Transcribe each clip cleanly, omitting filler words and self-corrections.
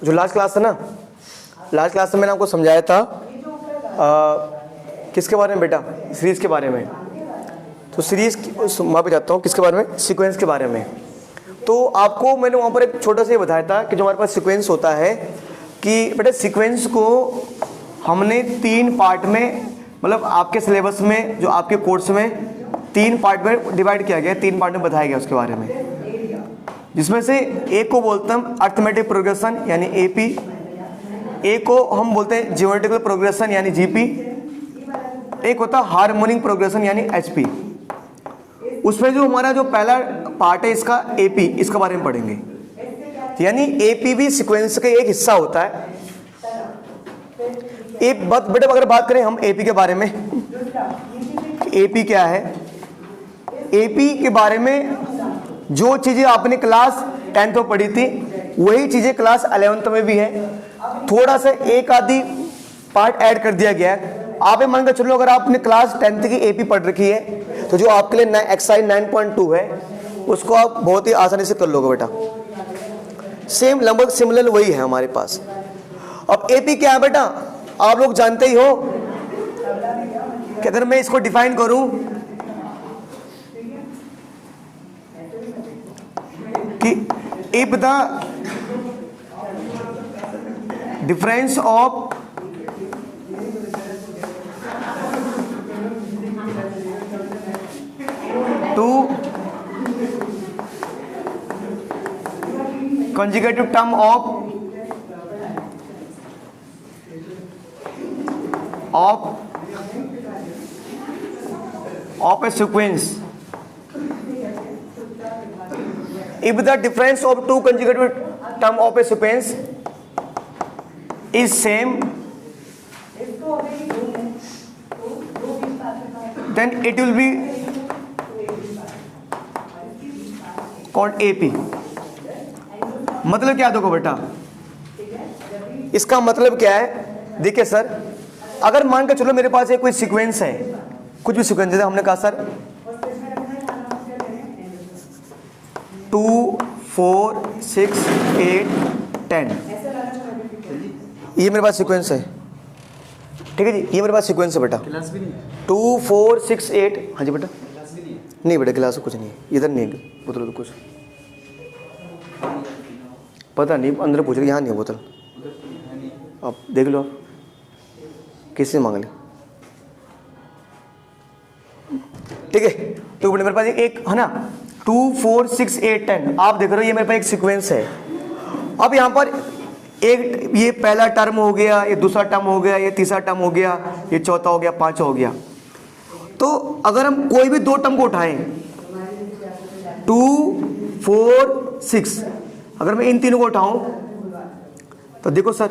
जो last class था ना, लास्ट क्लास में मैंने आपको समझाया था किसके बारे में बेटा, सीरीज़ के बारे में। तो सीरीज़ वहाँ पे जाता हूँ, किसके बारे में, सीक्वेंस के बारे में। तो आपको मैंने वहाँ पर एक छोटा सा ये बताया था कि जो हमारे पास सीक्वेंस होता है कि बेटा सीक्वेंस को हमने 3 पार्ट में, मतलब आपके सिलेबस में, जो आपके कोर्स में 3 पार्ट में डिवाइड किया गया, 3 पार्ट में बताया गया उसके बारे में, जिसमें से एक को बोलते हैं अर्थमेटिक प्रोग्रेशन यानी एपी, एक को हम बोलते हैं ज्योमेट्रिकल प्रोग्रेशन यानी जीपी, एक होता है हार्मोनिक प्रोग्रेशन यानी एचपी। उसमें जो हमारा जो पहला पार्ट है इसका एपी, इसके बारे में पढ़ेंगे। यानी एपी भी सीक्वेंस का एक हिस्सा होता है। एक बात बेटा, अगर बात करें हम एपी के बारे में, एपी क्या है, एपी के बारे में जो चीजें आपने क्लास 10th में पढ़ी थी वही चीजें क्लास 11th में भी है, थोड़ा सा एक आधी पार्ट ऐड कर दिया गया है। आप ये मानकर चलो अगर आपने क्लास 10th की एपी पढ़ रखी है तो जो आपके लिए एक्सरसाइज 9.2 है उसको आप बहुत ही आसानी से कर लोगे बेटा। सेम लगभग सिमिलर वही है हमारे पास। अब एपी क्या है बेटा, आप लोग जानते ही हो कि अगर मैं इसको डिफाइन करूं कि if the difference of two consecutive term of a sequence, if the difference of 2 consecutive term of a sequence is same, then it will be called AP। मतलब क्या देखो बेटा, इसका मतलब क्या है, देखिए सर, अगर मान के चलो मेरे पास एक कोई सीक्वेंस है, कुछ भी सीक्वेंस, जैसे हमने कहा सर 2 4 6 8 10, ये मेरे पास सीक्वेंस है, ठीक है जी, ये मेरे पास सीक्वेंस है बेटा। 2 4 6 8, हाँ जी बेटा, नहीं बेटा क्लास कुछ नहीं है, इधर नहीं है बोतल, तो कुछ पता नहीं, अंदर पूछ रहे, यहाँ नहीं है बोतल, आप देख लो, किससे मांग ले, ठीक है। तो मेरे पास एक है ना 2 4 6 8 10, आप देख रहे हो ये मेरे पास एक सीक्वेंस है। अब यहाँ पर एक ये पहला टर्म हो गया, ये दूसरा टर्म हो गया, ये तीसरा टर्म हो गया, ये चौथा हो गया, पांचवा हो गया। तो अगर हम कोई भी 2 टर्म को उठाएं 2 4 6, अगर मैं इन तीनों को उठाऊं तो देखो सर,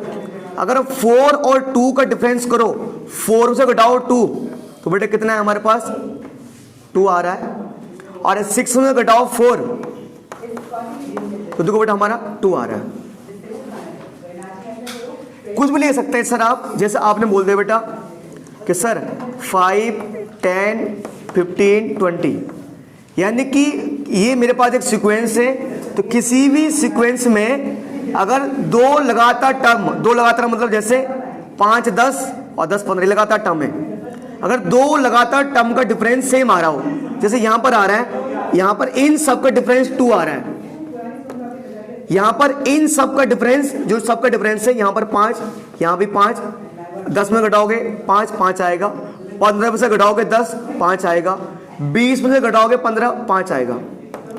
अगर 4 और 2 का डिफरेंस करो, 4 से घटाओ 2 तो बेटा कितना है हमारे पास, 2 आ रहा है, और 6 में घटाओ 4 तो देखो बेटा हमारा 2 आ रहा है। कुछ भी ले सकते हैं सर आप, जैसे आपने बोल दिया बेटा कि सर 5 10 15 20, यानी कि ये मेरे पास एक सीक्वेंस है। तो किसी भी सीक्वेंस में अगर 2 लगातार टर्म, 2 लगातार मतलब जैसे 5 10 और 10 15 लगातार टर्म है, अगर 2 लगातार टर्म का डिफरेंस सेम आ रहा हो, जैसे यहां पर आ रहा है, यहां पर इन सब का डिफरेंस 2 आ रहा है, यहां पर इन सब का डिफरेंस, जो सब का डिफरेंस है, यहां पर 5, यहां भी 5, 10 में घटाओगे 5 5 आएगा, 15 में से घटाओगे 10 5 आएगा, 20 में से घटाओगे 15 5 आएगा।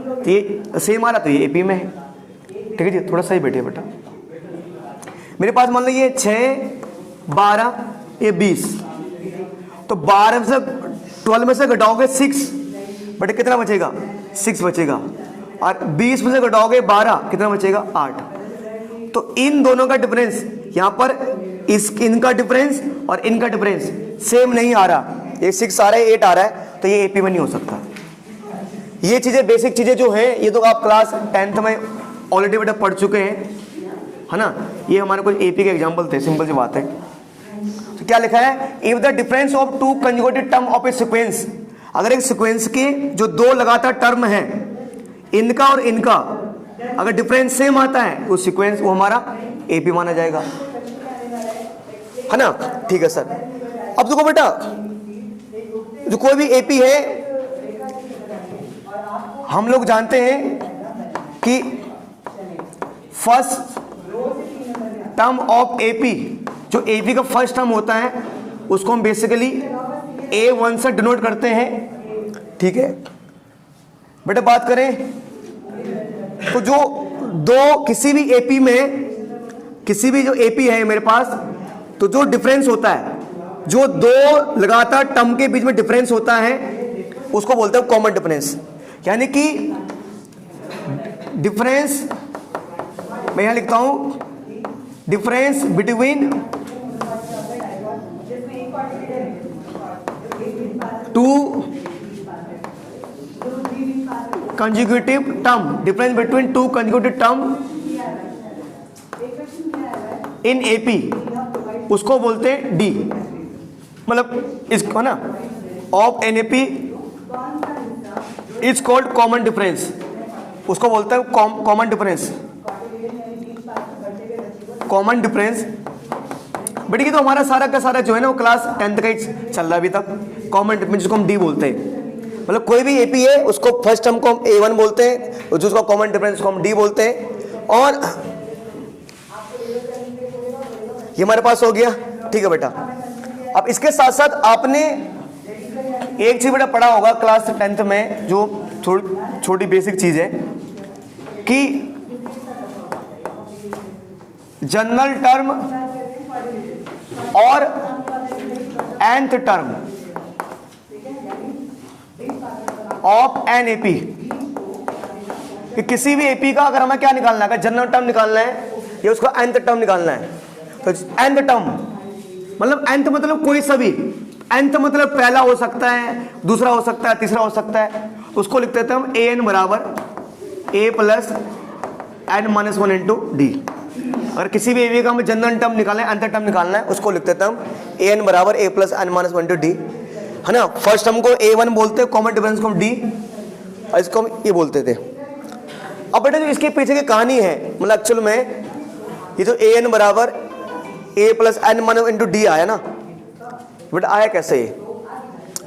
तो ये सेम आ रहा, तो ये एपी में है, ठीक है जी। थोड़ा सही बैठिए बेटा, मेरे पास मान लो ये 6 12 ये 20, तो 12 से 12 में से घटाओगे 6, बट कितना बचेगा, 6 बचेगा, और 20 में से घटाओगे 12, कितना बचेगा, 8। तो इन दोनों का डिफरेंस यहाँ पर इनका डिफरेंस और इनका डिफरेंस सेम नहीं आ रहा, ये 6 आ रहा है 8 आ रहा है, तो ये एपी में नहीं हो सकता। ये चीजें बेसिक चीजें जो है ये तो आप क्लास 10th में ऑलरेडी बेटा पढ़ चुके हैं, है ना। ये हमारे कुछ एपी के एग्जांपल थे, सिंपल सी बात है। तो क्या लिखा है, if the difference of 2 conjugated term of A sequence, अगर एक सीक्वेंस के जो 2 लगातार टर्म है, इनका और इनका अगर डिफरेंस सेम आता है वो सीक्वेंस, वो हमारा AP माना जाएगा, है ना। ठीक है सर। अब देखो बेटा, जो कोई भी AP है, हम लोग जानते हैं कि फर्स्ट टर्म ऑफ AP, जो AP का फर्स्ट टर्म होता है उसको हम बेसिकली A1 से डिनोट करते हैं। ठीक है बेटा, बात करें तो जो दो किसी भी AP में, किसी भी जो AP है मेरे पास, तो जो डिफरेंस होता है, जो दो लगातार टर्म के बीच में डिफरेंस होता है उसको बोलते हैं कॉमन डिफरेंस। यानी कि डिफरेंस, मैं यहां लिखता हूं, difference between two consecutive term, difference between two consecutive term in AP, उसको बोलते हैं D, मतलब इसको ना, of NAP is called common difference, उसको बोलते हैं कॉमन डिफरेंस। कॉमन डिफरेंस बेटा, ये तो हमारा सारा का सारा जो है ना वो क्लास 10th का ही चल रहा है अभी तक। कॉमन डिफरेंस जिसको हम D बोलते हैं, मतलब कोई भी AP है उसको फर्स्ट टर्म को हम A1 बोलते हैं और जिसको कॉमन डिफरेंस को हम D बोलते हैं। और ये हमारे पास हो गया। ठीक है बेटा, अब इसके साथ साथ आपने एक चीज बेटा पढ़ा होगा क्लास 10th में, जो छोटी बेसिक चीज है कि जनरल टर्म और nth term of an AP, कि किसी भी AP का अगर हमें क्या निकालना है, जनरल टर्म निकालना है या उसका nth टर्म निकालना है, तो nth टर्म मतलब nth मतलब कोई सभी, nth मतलब पहला हो सकता है, दूसरा हो सकता है, तीसरा हो सकता है, उसको लिख देते हैं हम an बराबर a plus n-1 into D। अगर किसी भी AP का हमें जनरल टर्म निकालना है, nth टर्म निकालना है, उसको लिख देते हैं हम an बराबर a plus n-1 into D, है ना। फर्स्ट टर्म को A1 बोलते हैं, कॉमन डिफरेंस को हम D, और इसको हम ये बोलते थे। अब बेटा जो इसके पीछे की कहानी है, मतलब एक्चुअल में ये तो an बराबर a plus n-1 into D आया ना बेटा, आया कैसे ये?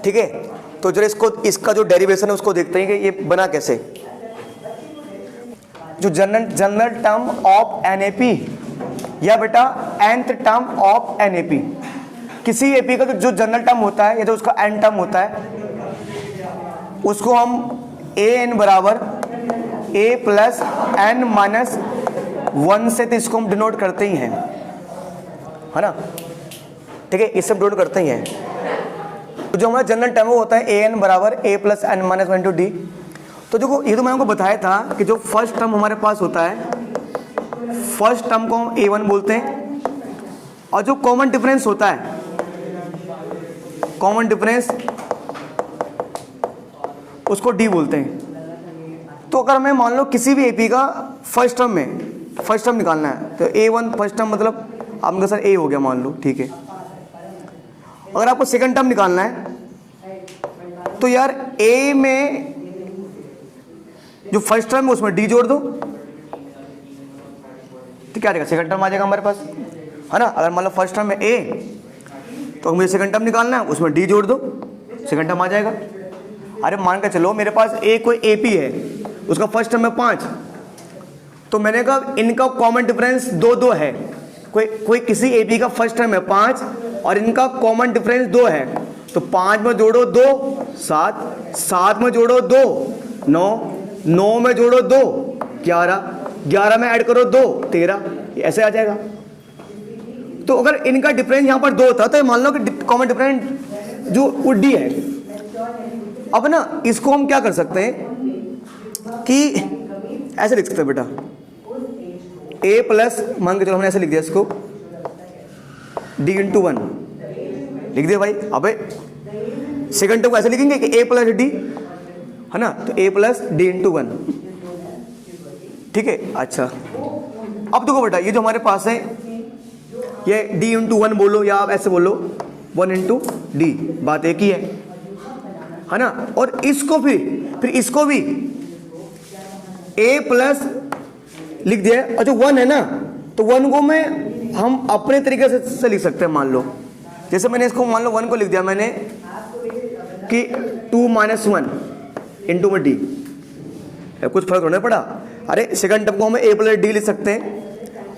ठीक है, तो जरा इसको, इसका जो डेरिवेशन है उसको देखते हैं कि ये बना कैसे। जो जनरल टर्म ऑफ NAP या बेटा nth टर्म ऑफ NAP, किसी AP का जो जनरल टर्म होता है या जो उसका n टर्म होता है, उसको हम an बराबर a प्लस n-1 से, तो इसको हम डिनोट करते ही हैं, है ना। ठीक है, इससे डिनोट करते ही हैं। तो जो हमारा जनरल टर्म होता है an बराबर a plus n-1 into D। तो जो ये तो मैंने आपको बताया था कि जो फर्स्ट टर्म हमारे पास होता है, फर्स्ट टर्म को हम A1 बोलते हैं, और जो कॉमन डिफरेंस होता है, कॉमन डिफरेंस उसको D बोलते हैं। तो अगर हमें मान लो किसी भी AP का फर्स्ट टर्म में फर्स्ट टर्म निकालना है, तो A1 फर्स्ट टर्म मतलब आपका सर A हो गया मान लो, ठीक है। अगर आपको सेकंड टर्म निकालना है, तो यार A में जो फर्स्ट टर्म है उसमें D जोड़ दो, तो क्या रहेगा, सेकंड टर्म आ जाएगा हमारे पास, है ना। अगर मान लो फर्स्ट टर्म में A, तो मुझे सेकंड टर्म निकालना है, उसमें D जोड़ दो, सेकंड टर्म आ जाएगा। अरे मान के चलो मेरे पास कोई AP है, उसका फर्स्ट टर्म में 5, तो मैंने कहा इनका कॉमन डिफरेंस 2-2 है। कोई किसी AP का फर्स्ट टर्म है 5 और इनका कॉमन डिफरेंस 2 है, तो 5 में जोड़ो 2 7, 7 में जोड़ो 2 9, 9 में जोड़ो 2 11, 11 में ऐड करो 2 13, ऐसे आ जाएगा। तो अगर इनका डिफरेंस यहाँ पर 2 था, तो मान लो कि कॉमन डिफरेंस जो वो D है। अब ना इसको हम क्या कर सकते हैं कि ऐसे लिख सकते हैं बेटा, A प्लस, मान के चलो हमने ऐसे लिख दिया इसको, D इंटू 1 लिख दिया भाई। अबे सेकंड टर्म को ऐसे लिखेंगे कि A प्लस D, है ना, तो A प्लस D इंटू 1, ठीक है। अच्छा, अब देखो बेटा, ये जो हमारे पास है, ये D इंटू 1 बोलो या आप ऐसे बोलो 1 इंटू D, बात एक ही है ना। और इसको फिर इसको भी A प्लस लिख दिया, और जो 1 है ना, तो तो 1 को मैं हम अपने तरीके से लिख सकते हैं। मान लो जैसे मैंने इसको मान लो 1 को लिख दिया मैंने कि 2 - 1 इंटू में डी, कुछ फर्क होने पड़ा। अरे सेकंड टर्म को हम a प्लस डी लिख सकते हैं।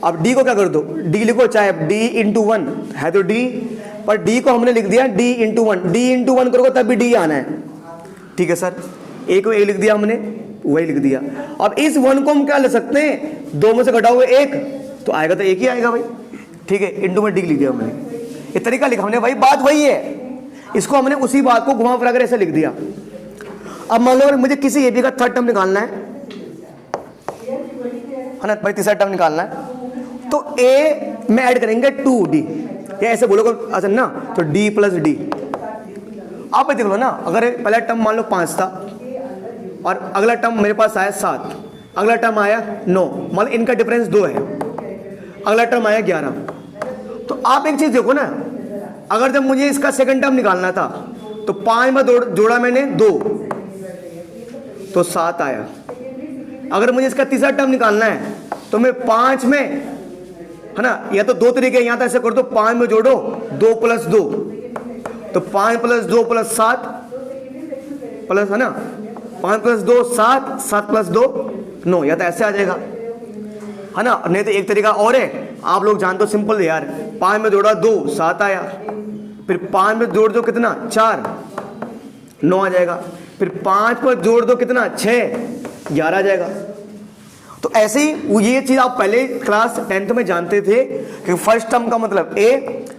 अब d को क्या कर दो, d लिखो, चाहे d इंटू 1 है तो d, पर d को हमने लिख दिया d इंटू 1, d इंटू 1 करोगे तब भी d आना है। ठीक है सर, a को a लिख दिया हमने, वही लिख दिया। अब इस 1 को हम क्या ले सकते हैं, 2 में से घटाओगे 1 तो आएगा तो 1 ही आएगा भाई। ठीक है, इंटू में d लिख दिया हमने, ये तरीका लिखा हमने भाई, बात वही है। इसको हमने उसी बात को घुमा फिरा कर ऐसे लिख दिया। अब मान लो मुझे किसी ab का थर्ड टर्म निकालना है ना भाई, तीसरा टर्म निकालना है, तो a में ऐड करेंगे 2d, या ऐसे बोलोगे अच्छा ना, तो d प्लस डी। आप देख लो ना, अगर पहला टर्म मान लो 5 था और अगला टर्म मेरे पास आया 7, अगला टर्म आया 9, मतलब इनका डिफरेंस 2 है, अगला टर्म आया 11। तो आप एक चीज देखो ना, अगर जब मुझे इसका सेकंड टर्म निकालना था तो 5 में जोड़ा मैंने 2 तो 7 आया। अगर मुझे इसका तीसरा टर्म निकालना है तो मैं 5 में, है ना, या तो 2 तरीके, या तो ऐसे कर दो 5 में जोड़ो 2 प्लस 2, तो 5 प्लस 2 प्लस 7 प्लस, है ना, 5 प्लस 2 7, 7 प्लस 2 9, या तो ऐसे आ जाएगा, है ना। नहीं तो एक तरीका और है, आप लोग जानते हो, सिंपल है यार, 5 में जोड़ा 2 7 आया, फिर 5 में जोड़ दो कितना 4 9 आ जाएगा, फिर 5 पर जोड़ दो कितना 6 11 आ जाएगा। तो ऐसे ही ये चीज आप पहले क्लास 10th में जानते थे कि फर्स्ट टर्म का मतलब a,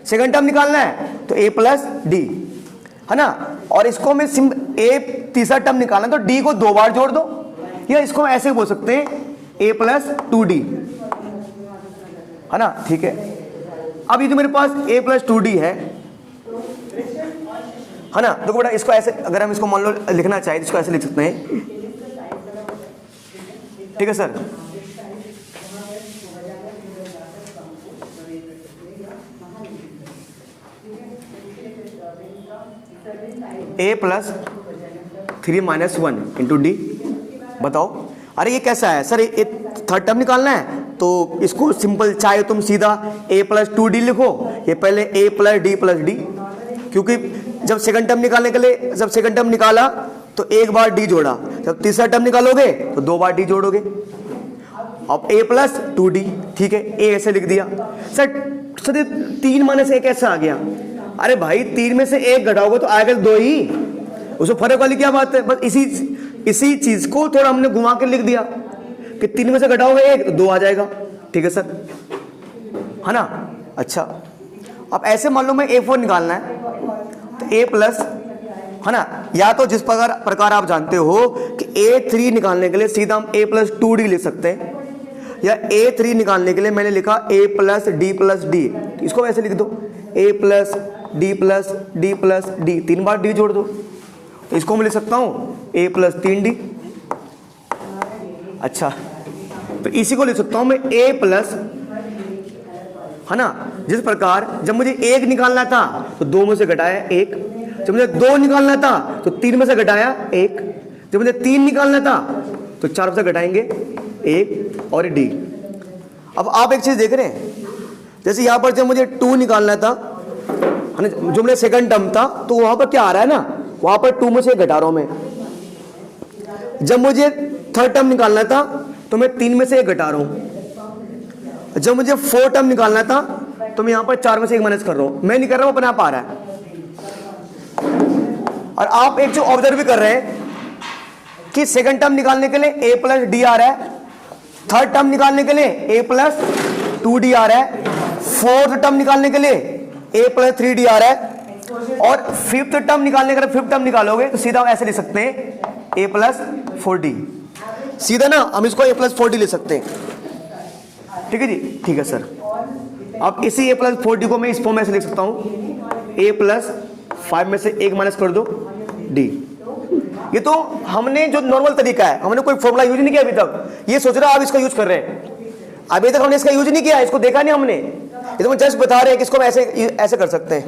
सेकंड टर्म निकालना है तो a प्लस डी, है ना। और इसको मैं a तीसरा टर्म निकालना है तो d को 2 बार जोड़ दो, या इसको ऐसे बोल सकते हैं a प्लस 2d, है ना। ठीक है, अब ये जो मेरे पास a प्लस 2d है ना, देखो बेटा, इसको ऐसे अगर हम इसको मान लो लिखना चाहे तो इसको ऐसे लिख सकते हैं। ठीक है sir, a plus 3 - 1 into D. बताओ, अरे ये कैसा है सर, ये थर्ड टर्म निकालना है तो इसको सिंपल, चाहे तुम सीधा a प्लस 2d लिखो, ये पहले a plus d plus D, क्योंकि जब सेकंड टर्म निकालने के लिए, जब सेकंड टर्म निकाला तो एक बार d जोड़ा, जब तीसरा टर्म निकालोगे तो 2 बार d जोड़ोगे। अब a प्लस 2d, ठीक है, a ऐसे लिख दिया। सर 3 माइनस 1 ऐसा आ गया, अरे भाई 3 में से 1 घटाओगे तो आएगा 2 ही, उसमें फर्क वाली क्या बात है। बस इसी चीज को थोड़ा हमने घुमा के लिख दिया कि 3 में से घटाओगे 1 तो 2 आ जाएगा। ठीक है सर, है ना। अच्छा, अब ऐसे मान लो मैं a4 निकालना है तो a प्लस, है ना, या तो जिस प्रकार आप जानते हो कि a3 निकालने के लिए सीधा हम a प्लस 2d लिख सकते हैं, या a3 निकालने के लिए मैंने लिखा a plus d plus D, इसको ऐसे लिख दो a plus d plus d plus D, 3 bar d जोड़ दो, तो इसको मैं लिख सकता हूँ a प्लस 3d। अच्छा, तो इसी को लिख सकता हूँ मैं a प्लस, है ना, जिस प्रकार जब मुझे 1 निकालना था तो 2 में से घटाया 1, जब मुझे 2 निकालना था तो 3 में से घटाया 1, जब मुझे 3 निकालना था तो 4 में से घटाएंगे 1 और d। अब आप एक चीज देख रहे हैं, जैसे यहां पर जब मुझे 2 निकालना था, है ना, जो मेरा सेकंड टर्म था, तो वहां पर क्या आ रहा है ना, वहां पर 2 में से घटा रहा हूं मैं। जब मुझे थर्ड टर्म निकालना था तो मैं 3 में से 1 घटा रहा हूं। जब मुझे 4 टर्म निकालना था तो मैं यहां पर 4 में से 1 माइनस कर रहा हूं, मैं नहीं कर रहा हूं, अपने आप आ रहा है। और आप एक जो ऑब्जर्व भी कर रहे हैं कि सेकंड टर्म निकालने के लिए a प्लस डी आ रहा है, थर्ड टर्म निकालने के लिए a प्लस 2d आ रहा है, फोर्थ टर्म निकालने के लिए a प्लस 3d आ रहा है, और फिफ्थ टर्म निकालने का, फिफ्थ टर्म निकालोगे तो सीधा ऐसे लिख सकते हैं a प्लस 4d, सीधा ना हम इसको a प्लस 4d लिख सकते हैं। ठीक है जी, ठीक है सर। अब इसी a प्लस 4d को मैं इस फॉर्म में ऐसे लिख सकता हूं, a प्लस 5 में से 1 माइनस कर दो d। ये तो हमने जो नॉर्मल तरीका है, हमने कोई फॉर्मूला यूज नहीं किया अभी तक, ये सोच रहा आप इसका यूज कर रहे हैं, अभी तक हमने इसका यूज नहीं किया, इसको देखा नहीं हमने, ये तो हम जस्ट बता रहे हैं कि इसको ऐसे ऐसे कर सकते हैं।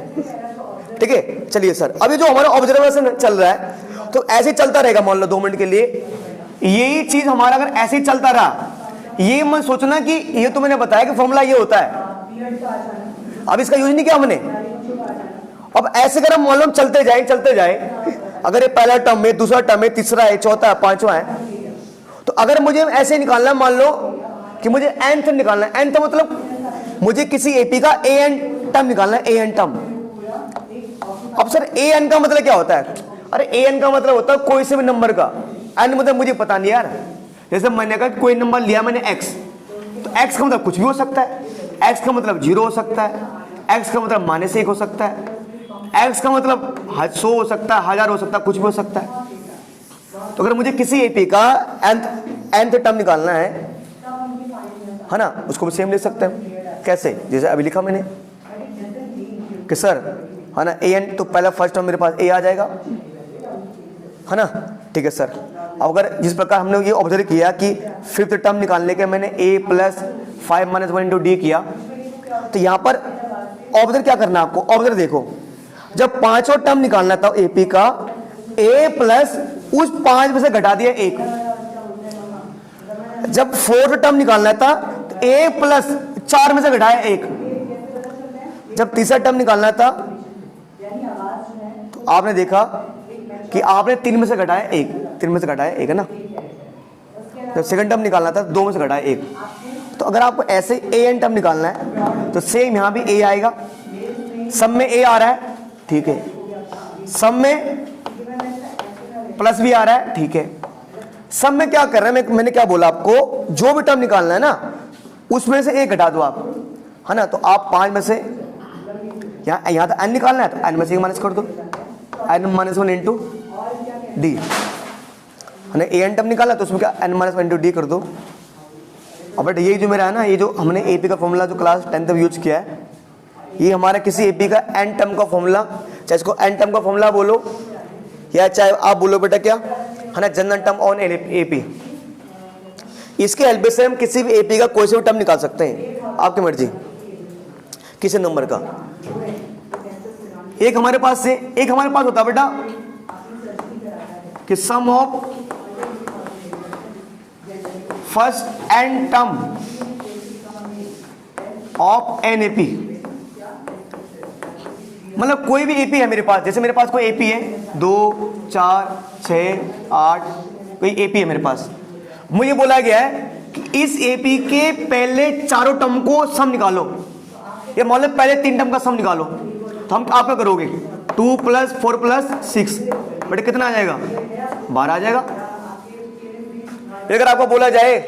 ठीक है, चलिए सर, अभी जो हमारा ऑब्जर्वेशन चल रहा है तो ऐसे चलता रहेगा, मान लो 2 मिनट के लिए, यही चीज हमारा अगर ऐसे ही चलता रहा, ये मत सोचना कि ये तो मैंने बताया कि फॉर्मूला ये होता है, अब इसका यूज नहीं किया हमने। अब ऐसे अगर हम मान लो चलते जाए, अगर ये पहला टर्म है, दूसरा टर्म है, तीसरा है, चौथा है, पांचवा है, तो अगर मुझे ऐसे निकालना, मान लो कि मुझे nth निकालना है, nth मतलब मुझे किसी एपी का an टर्म निकालना है, an टर्म। अब सर an का मतलब क्या होता है? अरे an का मतलब होता है कोई से भी नंबर का, n मतलब मुझे पता नहीं यार। जैसे मैंने कहा कोई नंबर लिया मैंने x, तो x का मतलब कुछ भी हो सकता है, x का मतलब 0 हो सकता है, x का मतलब -1 हो सकता है, x का मतलब 100 हो सकता है, 1000 हो सकता है, कुछ भी हो सकता है। तो अगर मुझे किसी एपी का nth टर्म निकालना है ना, उसको भी सेम लिख सकते हैं। कैसे? जैसे अभी लिखा मैंने कि सर है ना an, तो पहला फर्स्ट टर्म मेरे पास a आ जाएगा, है ना, ठीक है सर। अब अगर जिस प्रकार हमने ये ऑब्जर्व किया कि फिफ्थ टर्म निकालने के मैंने a + 5 - 1 × d किया, तो यहाँ पर ऑब्जर्व क्या करना है आपको? ऑब्जर्व देखो, जब पांचों टर्म निकालना था एपी का, a प्लस उस 5 में से घटा दिया 1। जब फोर्थ टर्म निकालना था तो a प्लस 4 में से घटाया 1। जब तीसरा टर्म निकालना था तो आपने देखा कि आपने 3 में से घटाया 1, 3 में से घटाया 1 है ना। जब सेकंड टर्म निकालना था 2 में से घटाया 1। तो अगर आपको ऐसे an टर्म निकालना है तो सेम यहां भी a आएगा, सब में a आ रहा है, ठीक है, सब में प्लस भी आ रहा है, ठीक है। सब में क्या कर रहे हैं, मैंने क्या बोला आपको, जो भी टर्म निकालना है ना उसमें से एक घटा दो आप, है ना। तो आप 5 में से यहाँ तो n निकालना है तो n में से माइनस कर दो, n - 1 × d, है ना। an टर्म निकालना तो उसमें क्या n - 1 × d कर दो। अब बट ये जो मेरा है ना, ये जो हमने एपी का फॉर्मूला जो क्लास 10th में यूज किया है, ये हमारा किसी एपी का n टर्म का फॉर्मूला, चाहे इसको n टर्म का फॉर्मूला बोलो या चाहे आप बोलो बेटा क्या, है ना, जनरल टर्म ऑन एपी। इसके हेल्प से हम किसी भी एपी का कोई से भी टर्म निकाल सकते हैं, आपकी मर्जी, किसी नंबर का। एक हमारे पास होता है बेटा कि sum of first n term of n AP, मतलब कोई भी एपी है मेरे पास, जैसे मेरे पास कोई एपी है 2 4 6 8, कोई एपी है मेरे पास, मुझे बोला गया है कि इस एपी के पहले चारों टर्म को सम निकालो, ये मान लो पहले 3 टर्म का सम निकालो। तो हम आप क्या करोगे, 2 + 4 + 6, बट कितना आ जाएगा, 12 आ जाएगा। अगर आपको बोला जाए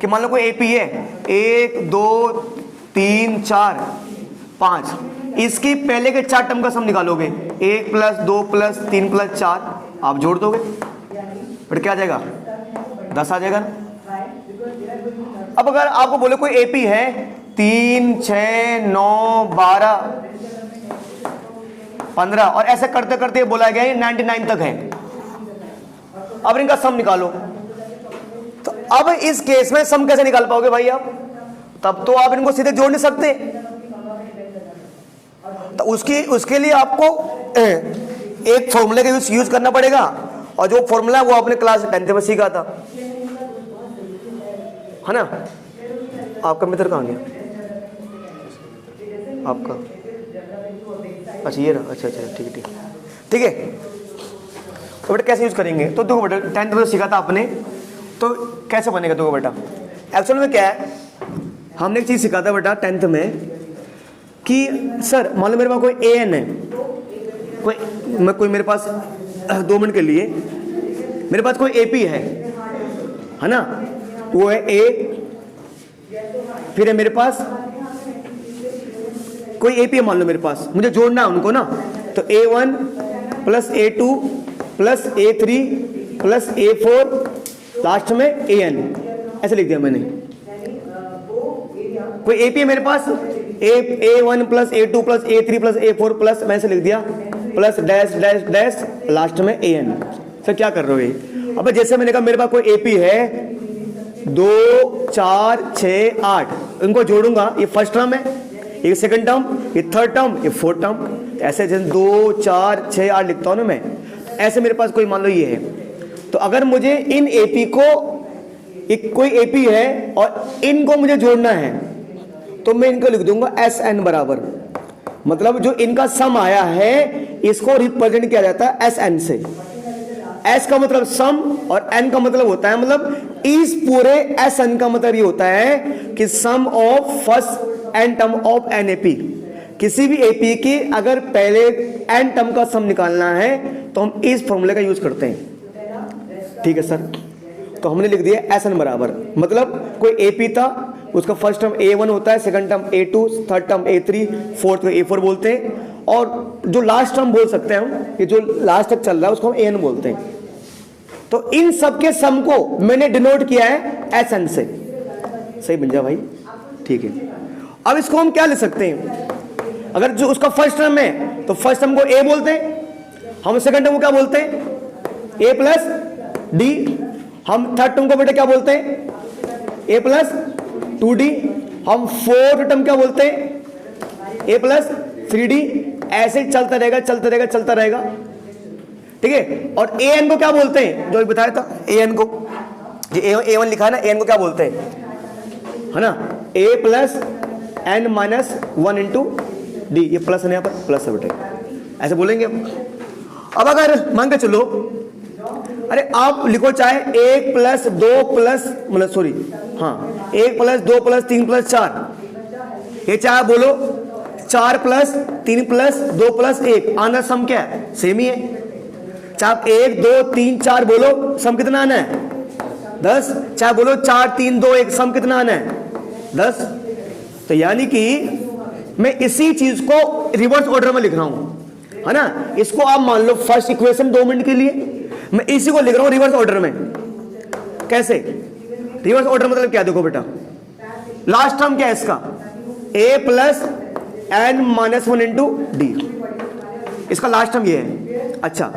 कि मान लो कोई एपी है 1 2 3 4 5, इसके पहले के 4 टर्म का सम निकालोगे, 1 + 2 + 3 + 4, आप जोड़ दोगे, बट क्या आ जाएगा, 10 आ जाएगा ना। अब अगर आपको बोले कोई एपी है 3 6 9 12 15 और ऐसे करते करते बोला गया 99 तक है, अब इनका सम निकालो। तो अब इस केस में सम कैसे निकाल पाओगे भाई आप, तब तो आप इनको सीधे जोड़ नहीं सकते, तो उसके लिए आपको एक फॉर्मूले का यूज करना पड़ेगा, और जो फॉर्मूला वो आपने क्लास 10th में सीखा था, है ना। आपका मित्र कहाँ गया, आपका, अच्छा ये रहा, अच्छा ठीक है। तो बेटा कैसे यूज करेंगे, तो देखो बेटा 10th में सीखा था आपने, तो कैसे बनेगा देखो बेटा। एक्चुअल में क्या है, हमने एक चीज सीखा था बेटा 10th में कि सर मान लो मेरे पास कोई an है, कोई मेरे पास 2 मिनट के लिए मेरे पास कोई एपी है ना, वो है a, फिर है मेरे पास कोई एपी है, मान लो मेरे पास, मुझे जोड़ना है उनको ना, तो a1 + a2 + a3 + a4 last में an, ऐसे लिख दिया मैंने। कोई एपी है मेरे पास a1 + a2 + a3 + a4 plus मैंने लिख दिया plus dash dash dash last में an। सर क्या कर रहे हो ये, अब जैसे मैंने कहा मेरे पास कोई एपी है 2 4 6 8, इनको जोड़ूंगा, ये फर्स्ट टर्म है, ये सेकंड टर्म, ये थर्ड टर्म, ये फोर्थ टर्म, ऐसे जैसे 2 4 6 8 लिखता हूं ना मैं, ऐसे मेरे पास कोई मान लो ये है। तो अगर मुझे इन एपी को एक कोई एपी है और इनको मुझे जोड़ना है, तो मैं इनको लिख दूंगा एस एन बराबर, मतलब जो इनका सम आया है इसको रिप्रेजेंट किया जाता है एस एन से। एस का मतलब सम और एन का मतलब होता है, मतलब इस पूरे एस एन का मतलब ये होता है कि sum of first n term of n AP. किसी भी एपी की अगर पहले एन टर्म का सम निकालना है तो हम इस फॉर्मूले का यूज करते हैं। ठीक है सर, तो हमने लिख दिया एस एन बराबर, मतलब कोई एपी था, उसका फर्स्ट टर्म A1 होता है, second term A2, third term A3, fourth को A4 बोलते हैं, और जो लास्ट टर्म बोल सकते हैं हम, ये जो लास्ट तक चल रहा है उसको हम AN बोलते हैं। तो इन सब के सम को मैंने डिनोट किया है SN से। सही बन जा भाई, ठीक है। अब इसको हम क्या लिख सकते हैं, अगर जो उसका फर्स्ट टर्म है तो फर्स्ट टर्म को A बोलते हैं, हम सेकंड टर्म को क्या बोलते हैं A प्लस D, हम थर्ड टर्म को बेटा क्या बोलते हैं A प्लस 2D, हम फोर्थ टर्म क्या बोलते हैं A प्लस 3D। ऐसे चलता रहेगा चलता रहेगा चलता रहेगा, ठीक है। और AN को क्या बोलते हैं, जो बताया था AN को, जो A1 लिखा है ना, AN को क्या बोलते हैं, है ना, A plus N minus 1 into D, ये प्लस है यहाँ पर, प्लस है बेटा, ऐसे बोलेंगे। अब अगर मान के चलो, अरे आप लिखो चाहे 1 प्लस 2 प्लस, मतलब सॉरी, हाँ 1 प्लस 2 प्लस 3 प्लस 4, ये चाहे बोलो 4 प्लस 3 प्लस 2 प्लस 1, आना सम क्या है, सेम ही है। चाहे आप 1 2 3 4 बोलो, सम कितना आना है 10, चाहे बोलो 4 3 2 1, सम कितना आना है 10। तो यानी कि मैं इसी चीज को रिवर्स ऑर्डर में लिख रहा हूं, है ना। इसको आप मान लो फर्स्ट इक्वेशन 2 मिनट के लिए, मैं इसी को लिख रहा हूं रिवर्स ऑर्डर में। कैसे रिवर्स ऑर्डर मतलब क्या, देखो बेटा लास्ट टर्म क्या है इसका A plus N minus 1 into D, इसका लास्ट टर्म ये है। अच्छा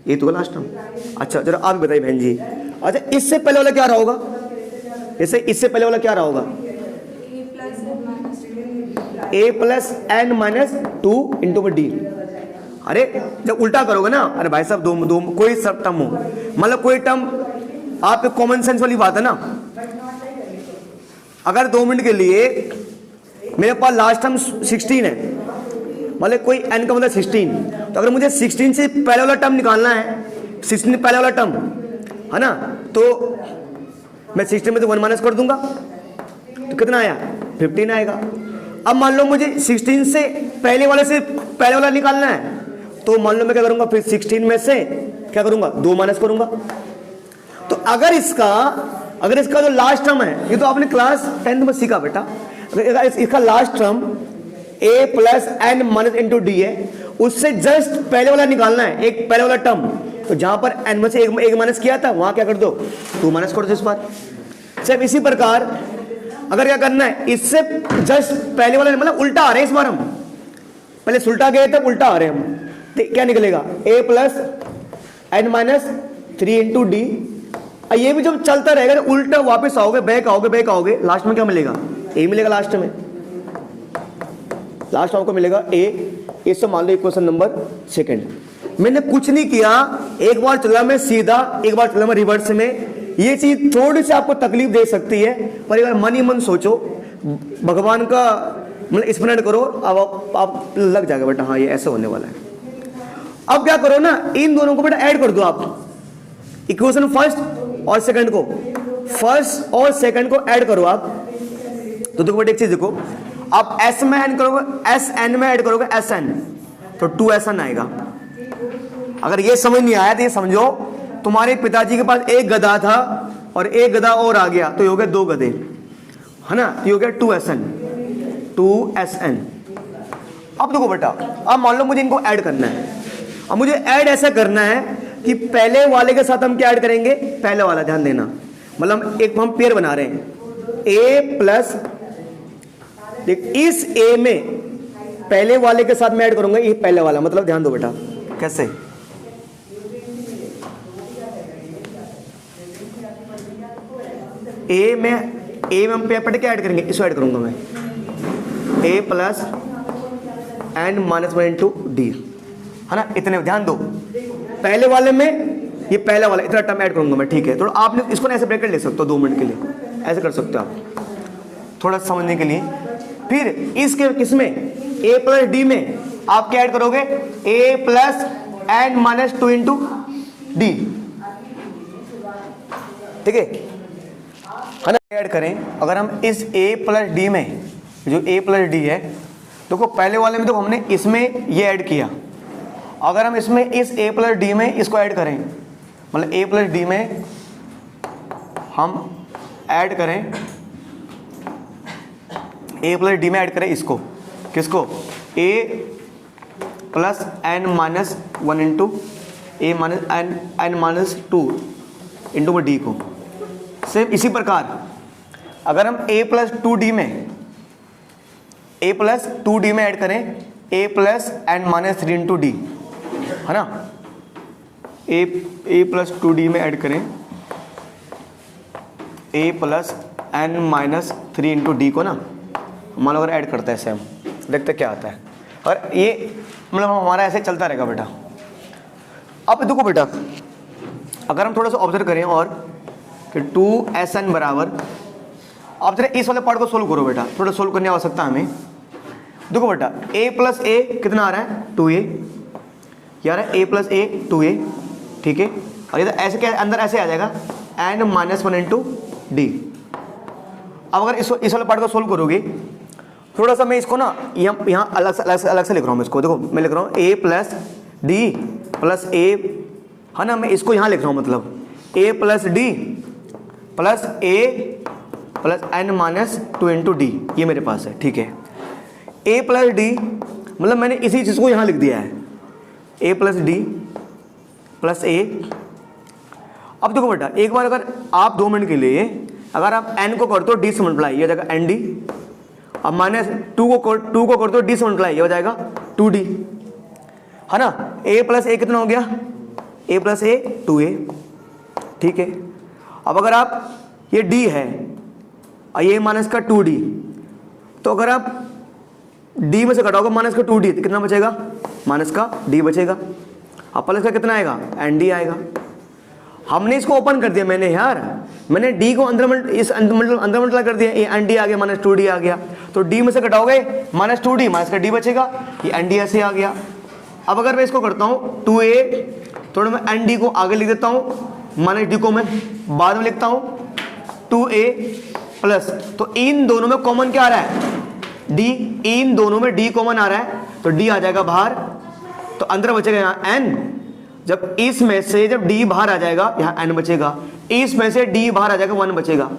ये तो लास्ट टर्म, अच्छा जरा आप बताइए बहन जी, अच्छा इससे पहले वाला क्या रहा होगा, जैसे इससे पहले वाला क्या रहा होगा A plus N minus 2 into D। अरे जब उल्टा करोगे ना, अरे भाई साहब दो कोई सब टर्म हो, मतलब कोई टर्म, आप कॉमन सेंस वाली बात है ना। अगर 2 मिनट के लिए मेरे पास लास्ट टर्म 16 है, मतलब कोई n का मतलब 16, तो अगर मुझे 16 से पहले वाला टर्म निकालना है, 16 पहले वाला टर्म है ना, तो मैं 16 में से 1 माइनस कर दूंगा, तो कितना आया 15 आएगा। अब मान लो मुझे 16 से पहले वाला निकालना है, तो मान लो मैं क्या करूंगा, फिर 16 में से क्या करूंगा 2 माइनस करूंगा। तो अगर इसका जो लास्ट टर्म है, ये तो आपने क्लास 10 में सीखा बेटा, इसका last term A plus N minus into D है, उससे जस्ट पहले वाला निकालना है, एक पहले वाला टर्म, तो जहां पर N में से एक माइनस किया था वहां क्या कर दो 2 माइनस कर दो इस बार। सिर्फ इसी प्रकार अगर क्या करना है, इससे जस्ट पहले वाला, मतलब उल्टा आ रहे हैं इस बार, हम पहले सुलटा गए तब उल्टा आ रहे हैं हम, तो क्या निकलेगा A plus N minus 3 into D। ये भी जब चलता रहेगा तो उल्टा वापस आओगे, बैक आओगे, लास्ट में क्या मिलेगा A मिलेगा, लास्ट में लास्ट आपको मिलेगा A। इससे मान लो इक्वेशन नंबर 2। मैंने कुछ नहीं किया, एक बार चला मैं सीधा, एक बार चला मैं रिवर्स में। ये चीज थोड़ी सी आपको तकलीफ दे सकती है, पर एक बार मन ही मन सोचो, भगवान का मतलब स्मरण करो, अब आप लग जाएगा बेटा, हाँ ये ऐसा होने वाला है। अब क्या करो ना, इन दोनों को बेटा ऐड कर दो आप, इक्वेशन फर्स्ट और सेकंड को, फर्स्ट और सेकंड को ऐड करो आप। तो देखो बेटा एक चीज देखो, आप S में ऐड करोगे, SN में ऐड करोगे SN, तो 2SN आएगा। अगर ये समझ नहीं आया तो ये समझो तुम्हारे पिताजी के पास एक गधा था और एक गधा और आ गया, तो ये हो गए 2 गधे, है ना, ये हो गया 2SN। अब देखो बेटा, अब मान लो मुझे इनको ऐड करना है, अब मुझे ऐड ऐसा करना है कि पहले वाले के साथ हम क्या ऐड करेंगे, पहले वाला, ध्यान देना, मतलब एक हम पेयर बना रहे हैं A प्लस, देख इस A में पहले वाले के साथ मैं ऐड करूंगा ये पहले वाला, मतलब ध्यान दो बेटा कैसे, A में हम पेपर क्या ऐड करेंगे, इसको ऐड करूंगा मैं A plus N minus 1 into D, है ना, इतने ध्यान दो। पहले वाले में ये पहला वाला इतना टर्म ऐड करूंगा मैं, ठीक है। तो आपने इसको ना ऐसे ब्रैकेट ले सकते हो 2 मिनट के लिए, ऐसे कर सकते हो आप थोड़ा समझने के लिए। फिर इसके किसमें a प्लस डी में आप क्या ऐड करोगे, a plus n minus 2 into d, ठीक है ना। ऐड करें अगर हम इस a प्लस डी में, जो a प्लस डी है, देखो पहले वाले में तो हमने इसमें ये ऐड किया, अगर हम इसमें इस a प्लस डी में इसको ऐड करें, मतलब a प्लस डी में हम ऐड करें, a प्लस डी में ऐड करें इसको, किसको, a plus n minus 1 into a minus n minus 2 into d को। सेम इसी प्रकार अगर हम a प्लस 2d में, a प्लस 2d में ऐड करें a plus n minus 3 into d, है ना, a प्लस 2d में ऐड करें a plus n minus 3 into d को ना, मान लो अगर ऐड करते हैं सेम, देखते क्या आता है। और ये मतलब हमारा ऐसे चलता रहेगा बेटा। अब देखो बेटा, अगर हम थोड़ा सा ऑब्जर्व करें और कि 2SN बराबर, आप जरा इस वाले पार्ट को सोल्व करो बेटा, थोड़ा सोल्व करने की आवश्यकता हमें। देखो बेटा a प्लस ए कितना आ रहा है, 2a, यार a प्लस ए 2a, ठीक है। और ये ऐसे क्या अंदर ऐसे आ जाएगा n माइनस 1 इंटू डी। अब अगर इस वाले पार्ट को सोल्व करोगे, थोड़ा सा मैं इसको ना यहाँ अलग से लिख रहा हूँ इसको। देखो मैं लिख रहा हूँ a plus d plus a, है ना, मैं इसको यहाँ लिख रहा हूँ, मतलब a plus d plus a plus n minus 2 into d, ये मेरे पास है, ठीक है। a प्लस डी मतलब मैंने इसी चीज़ को यहाँ लिख दिया है, a plus d plus a। अब देखो बेटा, एक बार अगर आप 2 मिनट के लिए अगर आप n को कर दो d से मल्टीप्लाई, ये हो जाएगा एन डी। अब माइनस 2 को कर दो d से मल्टीप्लाई, ये हो जाएगा 2d, है ना। a प्लस ए कितना हो गया, a प्लस ए 2a, ठीक है। अब अगर आप ये d है और ये माइनस का 2d, तो अगर आप d में से घटाओगे माइनस का 2d तो कितना बचेगा, माइनस का d बचेगा। अब प्लस का कितना आएगा, nd आएगा। हमने इसको ओपन कर दिया मैंने यार, मैंने d को अंदर मल्टीप्लाई कर दिया, ये nd आ गया माइनस 2d आ गया। तो d में से घटाओगे माइनस 2d, माइनस का d बचेगा, ये nd ऐसे आ गया। अब अगर मैं इसको करता हूँ 2a, थोड़ा मैं nd को आगे लिख देता हूँ, माइनस d को मैं बाद में लिखता हूँ, 2a प्लस, तो इन दोनों में कॉमन क्या आ रहा है, d, इन दोनों में d कॉमन आ रहा है, तो d आ जाएगा बाहर, तो अंदर बचेगा यहाँ n। जब इसमें से जब d बाहर आ जाएगा यहाँ n बचेगा, इसमें से d बाहर आ जाएगा 1 बचेगा।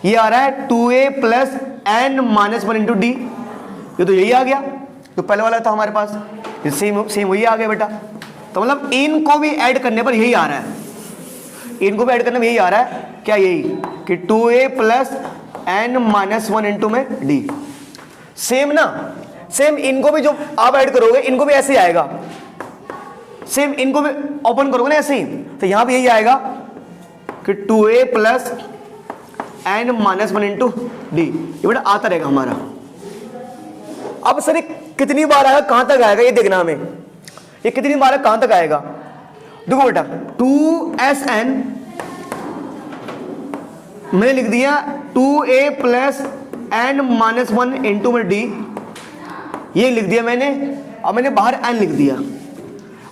ये आ रहा है 2a plus n minus 1 into d, ये तो यही आ गया जो पहले वाला था हमारे पास, सेम वही आ गया बेटा। तो मतलब इनको भी ऐड करने पर यही आ रहा है, इनको भी ऐड करने में यही आ रहा है, क्या यही कि 2a plus n minus 1 into में डी। सेम ना, सेम इनको भी जो आप ऐड करोगे इनको भी ऐसे ही आएगा, सेम इनको भी ओपन करोगे ना ऐसे ही, तो यहां भी यही आएगा कि 2a plus n minus 1 into d, ये बेटा आता रहेगा हमारा। अब सर ये कितनी बार आएगा, कहां तक आएगा, ये देखना हमें, ये कितनी बार है, कहां तक आएगा। देखो बेटा 2SN मैंने लिख दिया 2a plus n minus 1 into में डी, ये लिख दिया मैंने। अब मैंने बाहर n लिख दिया।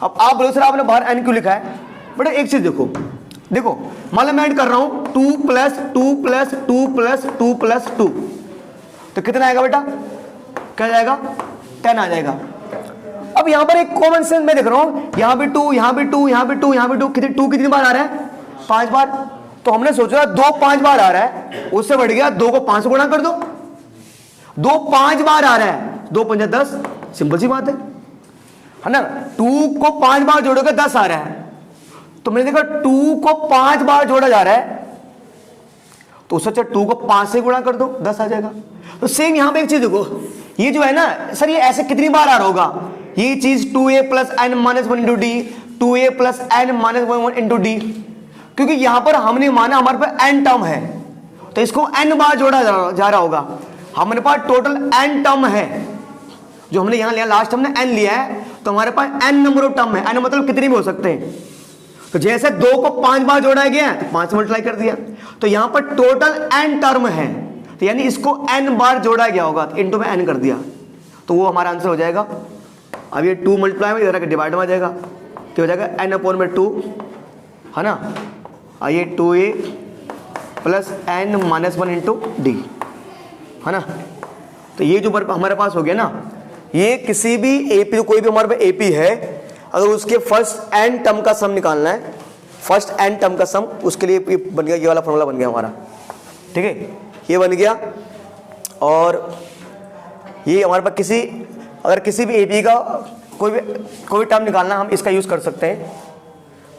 अब आप बोलो सर आपने बाहर n क्यों लिखा है, बेटा एक चीज देखो, देखो मान लो मैं ऐड कर रहा हूं 2 प्लस 2 प्लस 2 प्लस 2 प्लस 2, तो कितना आएगा बेटा, क्या जाएगा, 10 आ जाएगा। अब यहां पर एक कॉमन सेंस मैं देख रहा हूं, यहां भी 2, यहां भी 2, यहां भी 2, यहां भी 2, कितनी बार आ रहा है, 5 बार। तो हमने सोचा 2 5 बार आ रहा है, उससे बढ़ गया 2 को 5 से गुणा कर दो, 2 5 बार आ रहा है, 2 5 10, सिंपल सी बात है ना। 2 को 5 बार जोड़ोगे 10 आ रहा है, तो मैंने देखा 2 को 5 बार जोड़ा जा रहा है, तो उससे अच्छा 2 को 5 से गुणा कर दो, 10 आ जाएगा। तो सेम यहां पे एक चीज देखो, ये जो है ना सर ये ऐसे कितनी बार आ रहा होगा, ये चीज 2a plus n minus 1 into d, 2a plus n minus 1 into d, क्योंकि यहां पर हमने माना हमारे पास n टर्म है, तो इसको n बार जोड़ा जा रहा होगा। हमारे पास टोटल n टर्म है, जो हमने यहां लिया, लास्ट हमने n लिया है, तो हमारे पास n नंबर ऑफ टर्म है, n मतलब कितने भी हो सकते हैं। तो जैसे 2 को 5 बार जोड़ा गया तो 5 मल्टीप्लाई कर दिया। तो यहां पर टोटल n टर्म है, तो यानी इसको n बार जोड़ा गया होगा, तो इंटू में n कर दिया, तो वो हमारा आंसर हो जाएगा। अब ये 2 मल्टीप्लाई में इधर डिवाइड में आ जाएगा, तो हो जाएगा n/2, है ना। आइए 2a plus n-1 into d, है ना। तो ये जो हमारे पास हो गया ना, ये किसी भी एपी, कोई भी हमारे पास एपी है, अगर उसके फर्स्ट n टर्म का सम निकालना है, फर्स्ट n टर्म का सम, उसके लिए ये बन गया, ये वाला फॉर्मूला बन गया हमारा, ठीक है, ये बन गया। और ये हमारे पास अगर किसी भी एपी का कोई टर्म निकालना, हम इसका यूज कर सकते हैं,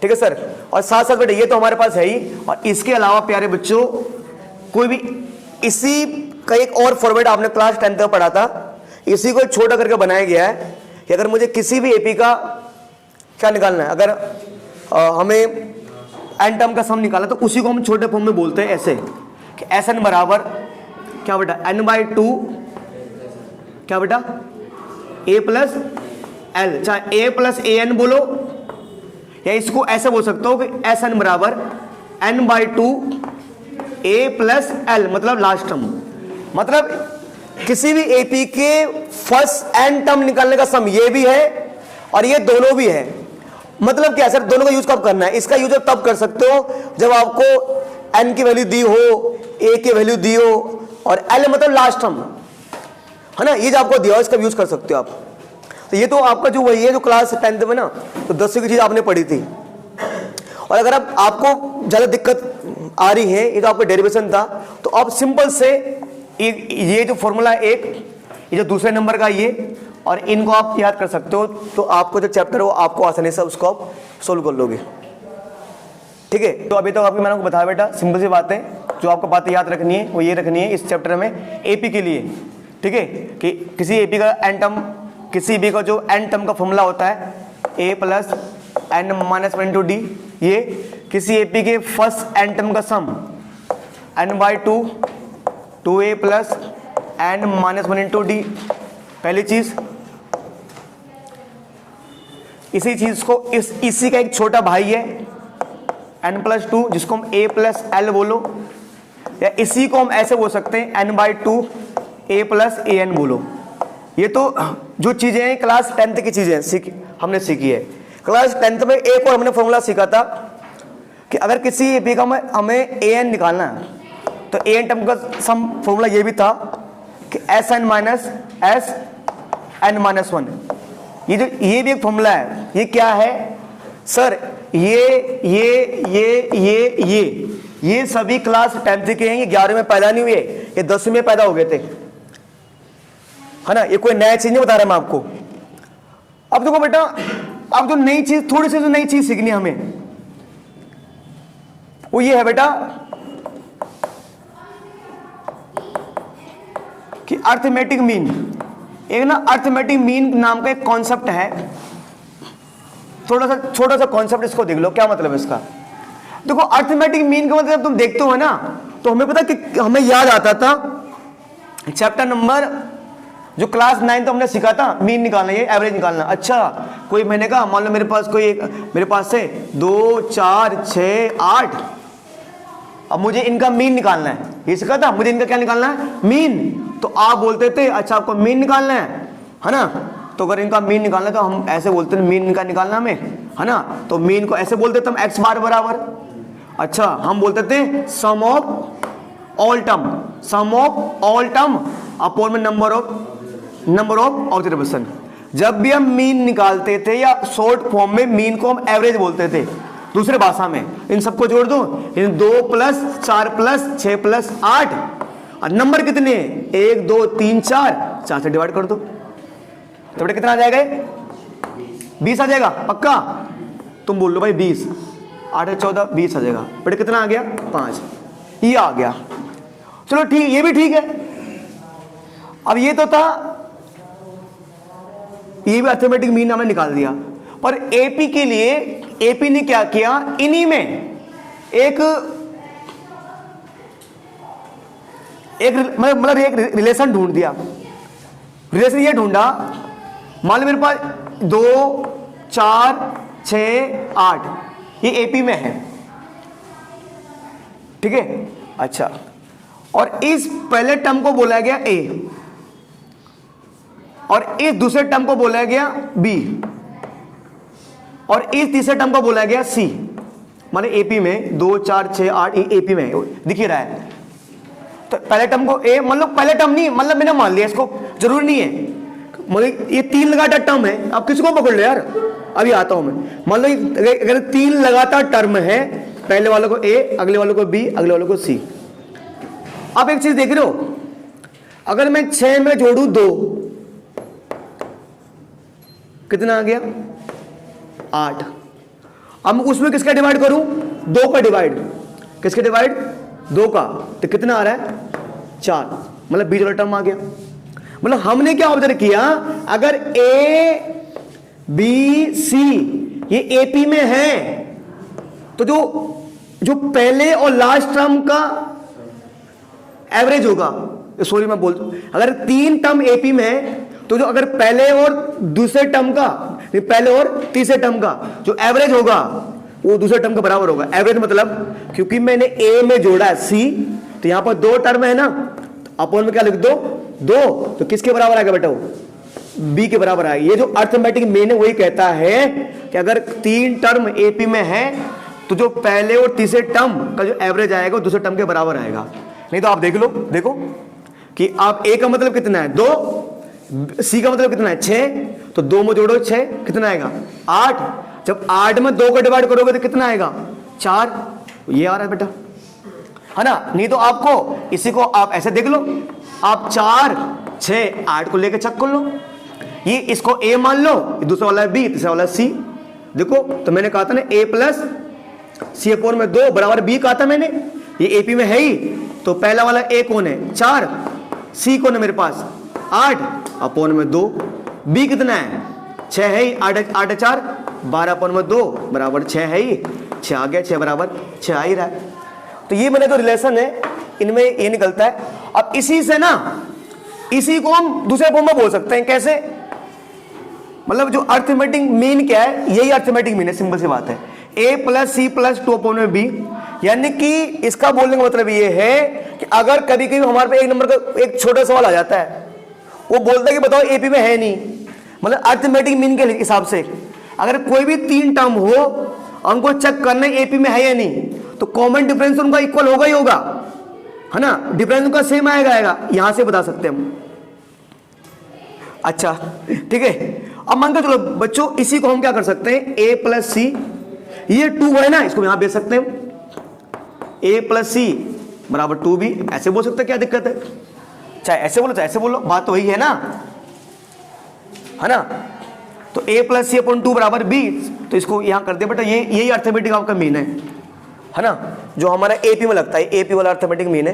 ठीक है सर। और साथ साथ बेटा ये तो हमारे पास है ही, और इसके अलावा प्यारे बच्चों कोई भी इसी का एक और फॉर्मेट आपने क्लास 10 में पढ़ा था, इसी को छोटा करके बनाया गया है कि अगर मुझे किसी भी एपी का क्या निकालना है, अगर हमें एन टर्म का सम निकालना, तो उसी को हम छोटे फॉर्म में बोलते हैं ऐसे कि एस एन बराबर क्या बेटा n/2 क्या बेटा a प्लस एल, चाहे a प्लस ए एन बोलो, या इसको ऐसे बोल सकते हो कि एस एन बराबर n/2 a प्लस एल, मतलब लास्ट टर्म, मतलब किसी भी एपी के फर्स्ट n टर्म निकालने का सम ये भी है और ये दोनों भी है। मतलब क्या सर, दोनों का यूज कब करना है? इसका यूज तब कर सकते हो जब आपको n की वैल्यू दी हो, a की वैल्यू दी हो, और l मतलब लास्ट टर्म, है ना, ये जो आपको दिया हो इसका यूज कर सकते हो आप। तो ये तो आपका जो वही है जो क्लास 10 में ना, तो 10 की चीज आपने पढ़ी थी। और अगर आपको ज्यादा दिक्कत आ रही है, ये तो आपका डेरिवेशन था, तो आप सिंपल से ये जो फॉर्मूला एक, ये जो दूसरे नंबर का ये, और इनको आप याद कर सकते हो, तो आपको जो चैप्टर है वो आपको आसानी से उसको आप सोल्व कर लोगे, ठीक है। तो अभी तक आपको मैंने बताया बेटा, सिंपल सी बात है, जो आपको बातें याद रखनी है वो ये रखनी है इस चैप्टर में एपी के लिए, ठीक है, कि किसी एपी का एन टर्म, किसी भी का जो एन टर्म का फॉर्मूला होता है a plus n-1 into d, ये किसी एपी के फर्स्ट एन टर्म का सम n/2 2a plus n-1 into D, पहली चीज। इसी चीज को इसी का एक छोटा भाई है n+2, जिसको हम a प्लस एल बोलो, या इसी को हम ऐसे बोल सकते हैं n/2 a plus A N बोलो। ये तो जो चीजें हैं क्लास 10 की चीजें हमने सीखी है। क्लास 10 में एक और हमने फॉर्मूला सीखा था कि अगर किसी एपी का हमें ए एन निकालना है, तो ए एन टर्म का सम फॉर्मूला ये भी था कि S N minus S n-1। ये भी एक फॉर्मूला है। ये क्या है सर? ये सभी क्लास 10 के हैं, ये 11 में पैदा नहीं हुए, ये 10 में पैदा हो गए थे, है ना। ये कोई नया चीज नहीं बता रहा मैं आपको। अब देखो बेटा, अब जो नई चीज, थोड़ी सी जो नई चीज सीखनी है हमें, वो ये है बेटा कि अर्थमेटिक मीन। एक ना अर्थमेटिक मीन नाम का एक कॉन्सेप्ट है, छोटा सा कॉन्सेप्ट, इसको देख लो क्या मतलब है इसका। देखो अर्थमेटिक मीन का मतलब तुम देखते हो ना, तो हमें पता कि हमें याद आता था चैप्टर नंबर जो क्लास 9 तो हमने सीखा था, मीन निकालना, ये एवरेज निकालना। अच्छा, कोई मैंने कहा मान लो मेरे पास से 2 4 6 8, अब मुझे इनका मीन निकालना है, ये सीखा था, मुझे इनका क्या निकालना है? मीन। तो आप बोलते थे अच्छा आपको मीन निकालना है ना, तो अगर इनका मीन निकालना है तो हम ऐसे बोलते थे मीन इनका निकालना हमें, है ना, तो मीन को ऐसे बोलते थे हम x बार बराबर। अच्छा, हम बोलते थे सम ऑफ ऑल टर्म अपॉन में नंबर ऑफ ऑब्जर्वेशन। जब भी हम मीन निकालते थे या शॉर्ट फॉर्म में मीन को हम एवरेज बोलते थे, दूसरे भाषा में। इन सबको जोड़ दो, 2 प्लस 4 प्लस 6 प्लस 8, और नंबर कितने? 1 2 3 4 से डिवाइड कर दो, तो बेटा कितना आ जाएगा? 20 आ जाएगा पक्का? तुम बोल लो भाई 20, 8 14 20 आ जाएगा। बेटा कितना आ गया? 5, ये आ गया। चलो ठीक, ये भी ठीक है। अब ये तो था, ये भी अर्थमेटिक मीन हमने निकाल दिया। पर एपी के लिए एपी ने क्या किया, इन्हीं में एक रिलेशन ढूंढ दिया। रिलेशन ये ढूंढा, मान लो मेरे पास 2 4 6 8, ये एपी में है, ठीक है। अच्छा, और इस पहले टर्म को बोला गया ए और इस दूसरे टर्म को बोला गया बी और इस तीसरे टर्म को बोला गया सी। माने एपी में 2 4 6 8 एपी में दिख ही रहा है। तो पहले टर्म को ए, मतलब पहले टर्म नहीं, मतलब मैंने मान लिया, इसको जरूरी नहीं है, मतलब ये 3 लगातार टर्म है। आप किसी को पकड़ लो यार, अभी आता हूं मैं। मान लो अगर 3 लगातार टर्म है, पहले वालों को ए, अगले वालों को बी, अगले वालों को सी। आप एक चीज देख रहे हो, अगर मैं 6 में जोड़ू 2, कितना आ गया 8। अब उसमें किसका डिवाइड करूं, 2 का डिवाइड, किसके डिवाइड 2 का, तो कितना आ रहा है 4, मतलब बीच वाला टर्म आ गया। मतलब हमने क्या ऑब्जर्व किया, अगर ए बी सी ये एपी में है तो जो पहले और लास्ट टर्म का एवरेज होगा, सॉरी मैं बोल दूं, अगर 3 टर्म एपी में है तो जो अगर पहले और दूसरे टर्म का, पहले और तीसरे टर्म का जो एवरेज होगा वो दूसरे टर्म के बराबर होगा। एवरेज मतलब क्योंकि मैंने ए में जोड़ा है सी, तो यहां पर 2 टर्म है ना, अपॉन में क्या लिख दो 2, तो किसके बराबर आएगा बेटा, वो बी के बराबर आएगा। ये जो अर्थमेटिक मीन है वही कहता है कि अगर 3 टर्म एपी में है तो जो पहले और तीसरे टर्म का जो एवरेज आएगा वो दूसरे टर्म के बराबर आएगा। नहीं तो आप देख लो, देखो कि आप ए का मतलब कितना है 2, सी का मतलब कितना है 6, तो 2 में जोड़ो 6, कितना आएगा 8। जब 8 में 2 को डिवाइड करोगे तो कितना आएगा 4, ये आ रहा है बेटा, है ना। नहीं तो आपको इसी को आप ऐसे देख लो, आप 4 6 8 को लेकर चेक कर लो, ये इसको ए मान लो, दूसरा वाला है बी, तीसरा वाला सी। देखो तो मैंने कहा था ना a प्लस सी अपॉन में 2 बराबर बी कहा था मैंने, ये एपी में है ही, तो पहला वाला ए कौन है 4, सी कौन है मेरे पास 8 अपॉन में 2, बी कितना है 6 है ही, 8 4 12 अपॉन में 2 बराबर 6 है ही, 6 आ गया, 6 बराबर 6 आ ही रहा है। तो ये मैंने जो रिलेशन है इनमें ये निकलता है। अब इसी से ना, इसी को हम दूसरे फॉर्म में बोल सकते हैं, कैसे, मतलब जो अर्थमेटिक मीन क्या है, यही अर्थमेटिक मीन है, सिंपल सी बात है, a plus c plus 2 upon में बी। यानी कि इसका बोलने का मतलब ये है कि अगर कभी कभी हमारे पे एक नंबर का एक छोटा सवाल आ जाता है, वो बोलता है कि बताओ एपी में है नहीं, मतलब अर्थमेटिक मीन के हिसाब से अगर कोई भी 3 टर्म हो, उनको चेक करना है एपी में है या नहीं, तो कॉमन डिफरेंस उनका इक्वल होगा ही होगा, है ना, डिफरेंस उनका सेम आएगा, यहां से बता सकते हैं हम। अच्छा ठीक है, अब मान के चलो बच्चों, इसी को हम क्या कर सकते हैं, a प्लस सी, ये 2 है ना, इसको यहां भेज सकते हैं, a प्लस सी बराबर 2b, ऐसे बोल सकते हैं, क्या दिक्कत है, चाहे ऐसे बोलो चाहे ऐसे बोलो, बात तो वही है ना, है ना। तो a प्लस सी अपॉन 2 बराबर b, तो इसको यहां कर दे बेटा, ये यही अर्थमेटिक आपका मीन है ना, जो हमारा एपी में लगता है, एपी वाला अर्थमेटिक मीन है।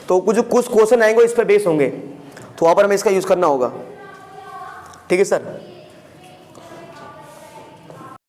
तो कुछ क्वेश्चन आएंगे इस पर बेस होंगे, तो वहां पर हमें इसका यूज करना होगा, ठीक है सर।